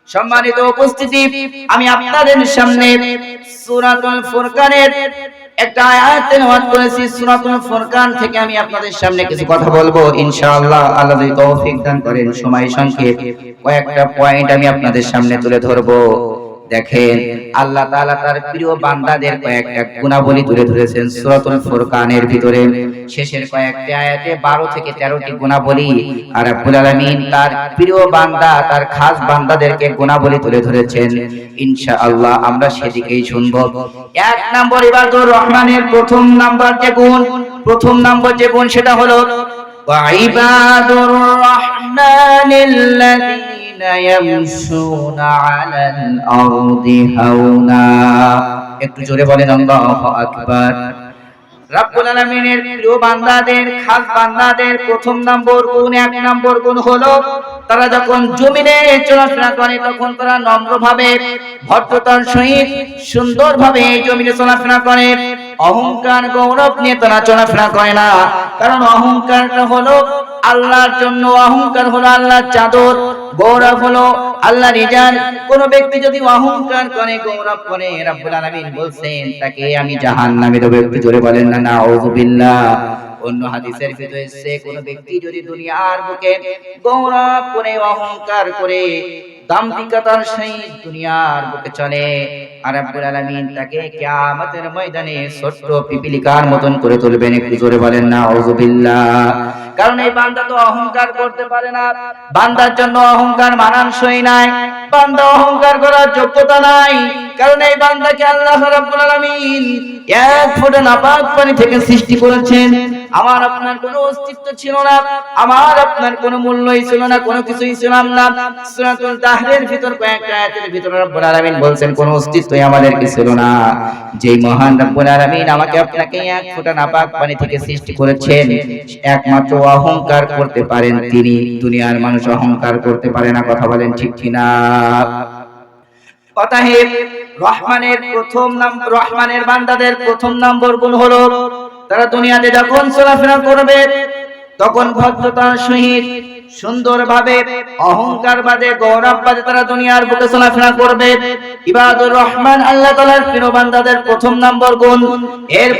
সম্মানিত উপস্থিতি, আমি আপনাদের সামনে সূরাতুল ফুরকানের একটা আয়াত তেলাওয়াত করেছি। সূরাতুল ফুরকান থেকে আমি আপনাদের সামনে কিছু কথা বলবো ইনশাআল্লাহ। আল্লাহ যদি তৌফিক দান করেন, সময় সংক্ষেপ কয়েকটা পয়েন্ট আমি আপনাদের সামনে তুলে ধরবো। দেখেন, আল্লাহ তাআলা তার প্রিয় বান্দাদের কয়েকটা গুণাবলী তুলে ধরেছেন সূরাতুল ফুরকানের ভিতরে। শেষের কয়েকটি আয়াতে 12 থেকে 13টি গুণাবলী আর রব্বুল আলামিন তার প্রিয় বান্দা, তার খাস বান্দাদেরকে গুণাবলী তুলে ধরেছেন। ইনশাআল্লাহ আমরা সেদিকেই শুনবো। এক নম্বর, ইবাদুর রহমানের প্রথম নাম্বার যে গুণ সেটা হলো ওয়া ইবাদুর রহমানিল্লাযীনা ইয়ামশুনা আলাল আরদি হাওনা। একটু জোরে বলেন আল্লাহু আকবার। রব্বুল আলামিনের প্রিয় বান্দাদের, খাস বান্দাদের প্রথম নম্বর গুণ, এক নম্বর গুণ হলো তারা যখন জমিনে চলাফেরা করে তখন তারা নম্রভাবে, ভদ্রতার সহিত, সুন্দরভাবে জমিনে চলাফেরা করে। অহংকার গৌরব নিয়ে তারা চলাফেরা করে না। কারণ অহংকারটা হলো আল্লাহর জন্য, অহংকার হলো আল্লাহর চাদর, গৌরব হলো আল্লাহর রিজাল। কোন ব্যক্তি যদি অহংকার করে, গৌরব করে, রব্বুল আলামিন বলছেন তাকে আমি জাহান্নামে দেব। একটু জোরে বলেন না নাউযুবিল্লাহ। অন্য হাদিসের ভিতরে এসেছে কোন ব্যক্তি যদি দুনিয়ার বুকে গৌরব করে, অহংকার করে, দাম্ভিকতার সহিত দুনিয়ার বুকে চলে, আর রব্বুল আলামিন তাকে কিয়ামতের ময়দানে ছোট্ট পিপীলিকার মতন করে তুলবেন। একটু জোরে বলেন না নাউযুবিল্লাহ। কারণ এই বান্দা তো অহংকার করতে পারে না, বান্দার জন্য অহংকার মানানসই নাই, বান্দা অহংকার করার যোগ্যতা নাই। কারণ এই বান্দাকে আল্লাহ রাব্বুল আলামিন এক ফোঁটা নাপাক পানি থেকে সৃষ্টি করেছেন। আমার আপনার কোনো অস্তিত্ব ছিল না, আমার আপনার কোনো মূল্যই ছিল না, কোনো কিছুই ছিল না। সূরাতুল তাহরির ভিতর কয়েকটা আয়াতের ভিতরে রব্বুল আলামিন বলছেন কোনো অস্তিত্বই আমাদের কি ছিল না। যেই মহান রব্বুল আলামিন আমাকে আপনাকে এক ফোঁটা নাপাক পানি থেকে সৃষ্টি করেছেন, একমাত্র অহংকার করতে পারেন তিনি। দুনিয়ার মানুষ অহংকার করতে পারে না। কথা বলেন ঠিক কিনা? অতএব রহমানের বান্দাদের প্রথম নম্বর গুণ হলো তারা দুনিয়াতে যখন চলাফেরা করবে তখন ভদ্রতার সহিত, সুন্দরভাবে, অহংকার বাদে, গৌরব বাদে তারা দুনিয়ার বুকে চলাফেরা করবে। ইবাদুর রহমান আল্লাহ তাআলার প্রিয় বান্দাদের প্রথম নম্বর গুণ। এর